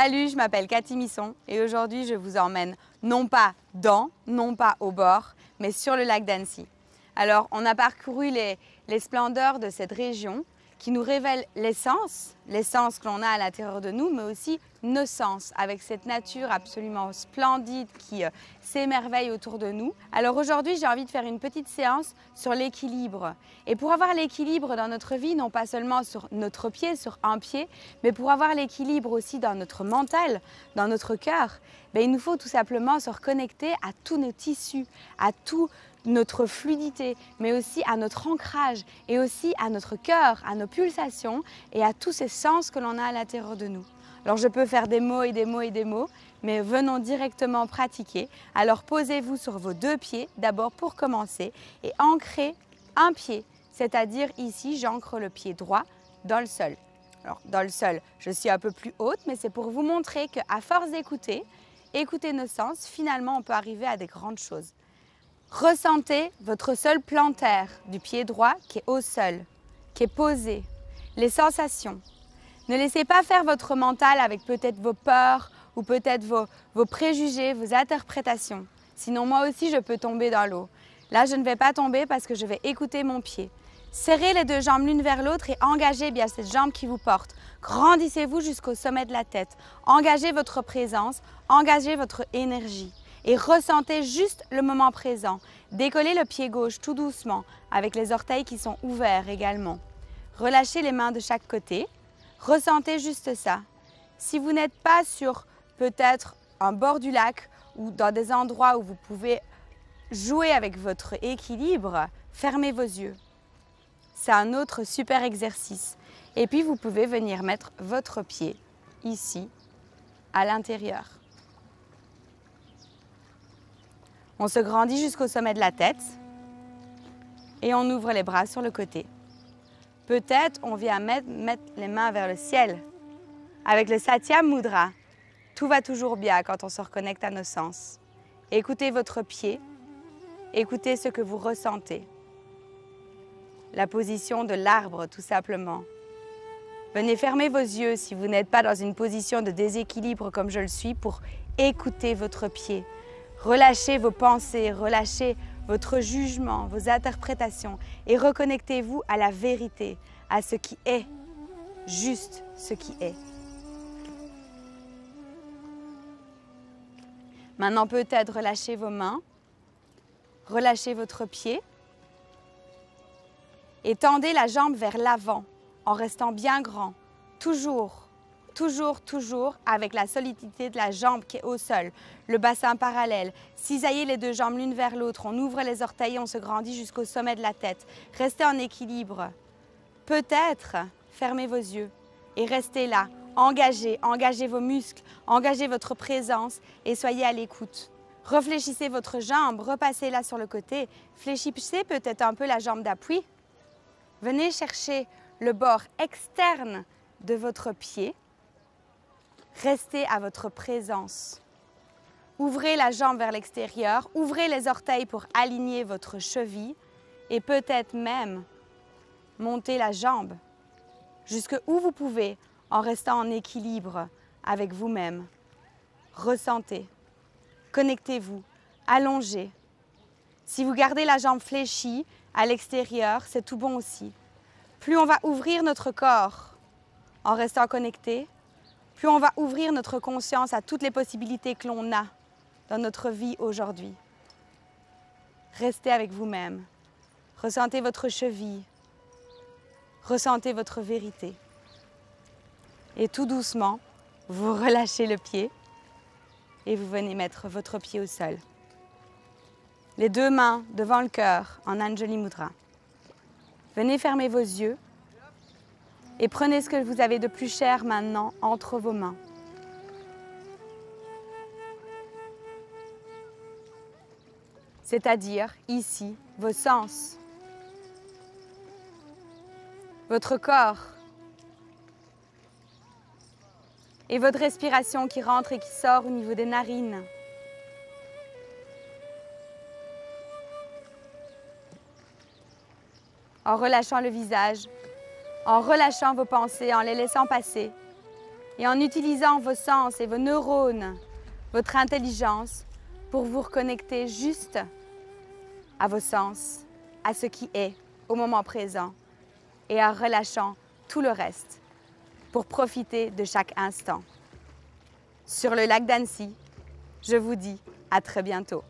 Salut, je m'appelle Cathy Misson et aujourd'hui je vous emmène non pas dans, non pas au bord, mais sur le lac d'Annecy. Alors on a parcouru les splendeurs de cette région qui nous révèle l'essence que l'on a à l'intérieur de nous, mais aussi nos sens, avec cette nature absolument splendide qui s'émerveille autour de nous. Alors aujourd'hui, j'ai envie de faire une petite séance sur l'équilibre. Et pour avoir l'équilibre dans notre vie, non pas seulement sur notre pied, sur un pied, mais pour avoir l'équilibre aussi dans notre mental, dans notre cœur, il nous faut tout simplement se reconnecter à tous nos tissus, à toute notre fluidité, mais aussi à notre ancrage et aussi à notre cœur, à nos pulsations et à tous ces sens que l'on a à l'intérieur de nous. Alors je peux faire des mots et des mots et des mots, mais venons directement pratiquer. Alors posez-vous sur vos deux pieds d'abord pour commencer et ancrez un pied, c'est-à-dire ici j'ancre le pied droit dans le sol. Alors dans le sol, je suis un peu plus haute, mais c'est pour vous montrer qu'à force d'écouter, écouter nos sens, finalement on peut arriver à des grandes choses. Ressentez votre sol plantaire du pied droit qui est au sol, qui est posé, les sensations. Ne laissez pas faire votre mental avec peut-être vos peurs ou peut-être vos préjugés, vos interprétations. Sinon, moi aussi, je peux tomber dans l'eau. Là, je ne vais pas tomber parce que je vais écouter mon pied. Serrez les deux jambes l'une vers l'autre et engagez bien cette jambe qui vous porte. Grandissez-vous jusqu'au sommet de la tête. Engagez votre présence, engagez votre énergie. Et ressentez juste le moment présent. Décollez le pied gauche tout doucement, avec les orteils qui sont ouverts également. Relâchez les mains de chaque côté. Ressentez juste ça. Si vous n'êtes pas sur peut-être un bord du lac ou dans des endroits où vous pouvez jouer avec votre équilibre, fermez vos yeux. C'est un autre super exercice. Et puis vous pouvez venir mettre votre pied ici, à l'intérieur. On se grandit jusqu'au sommet de la tête et on ouvre les bras sur le côté. Peut-être on vient mettre les mains vers le ciel. Avec le Satya Mudra, tout va toujours bien quand on se reconnecte à nos sens. Écoutez votre pied, écoutez ce que vous ressentez. La position de l'arbre, tout simplement. Venez fermer vos yeux si vous n'êtes pas dans une position de déséquilibre comme je le suis pour écouter votre pied. Relâchez vos pensées, relâchez votre jugement, vos interprétations et reconnectez-vous à la vérité, à ce qui est, juste ce qui est. Maintenant peut-être relâchez vos mains, relâchez votre pied et tendez la jambe vers l'avant en restant bien grand, toujours avec la solidité de la jambe qui est au sol, le bassin parallèle. Cisaillez les deux jambes l'une vers l'autre, on ouvre les orteils, on se grandit jusqu'au sommet de la tête. Restez en équilibre. Peut-être, fermez vos yeux et restez là. Engagez vos muscles, engagez votre présence et soyez à l'écoute. Réfléchissez votre jambe, repassez-la sur le côté. Fléchissez peut-être un peu la jambe d'appui. Venez chercher le bord externe de votre pied. Restez à votre présence. Ouvrez la jambe vers l'extérieur, ouvrez les orteils pour aligner votre cheville et peut-être même monter la jambe jusque où vous pouvez en restant en équilibre avec vous-même. Ressentez, connectez-vous, allongez. Si vous gardez la jambe fléchie à l'extérieur, c'est tout bon aussi. Plus on va ouvrir notre corps en restant connecté, plus on va ouvrir notre conscience à toutes les possibilités que l'on a dans notre vie aujourd'hui. Restez avec vous-même. Ressentez votre cheville. Ressentez votre vérité. Et tout doucement, vous relâchez le pied et vous venez mettre votre pied au sol. Les deux mains devant le cœur en Anjali Mudra. Venez fermer vos yeux et prenez ce que vous avez de plus cher maintenant entre vos mains. C'est-à-dire ici, vos sens, votre corps et votre respiration qui rentre et qui sort au niveau des narines. En relâchant le visage, en relâchant vos pensées, en les laissant passer. et en utilisant vos sens et vos neurones, votre intelligence, pour vous reconnecter juste à vos sens, à ce qui est au moment présent et en relâchant tout le reste pour profiter de chaque instant. Sur le lac d'Annecy, je vous dis à très bientôt.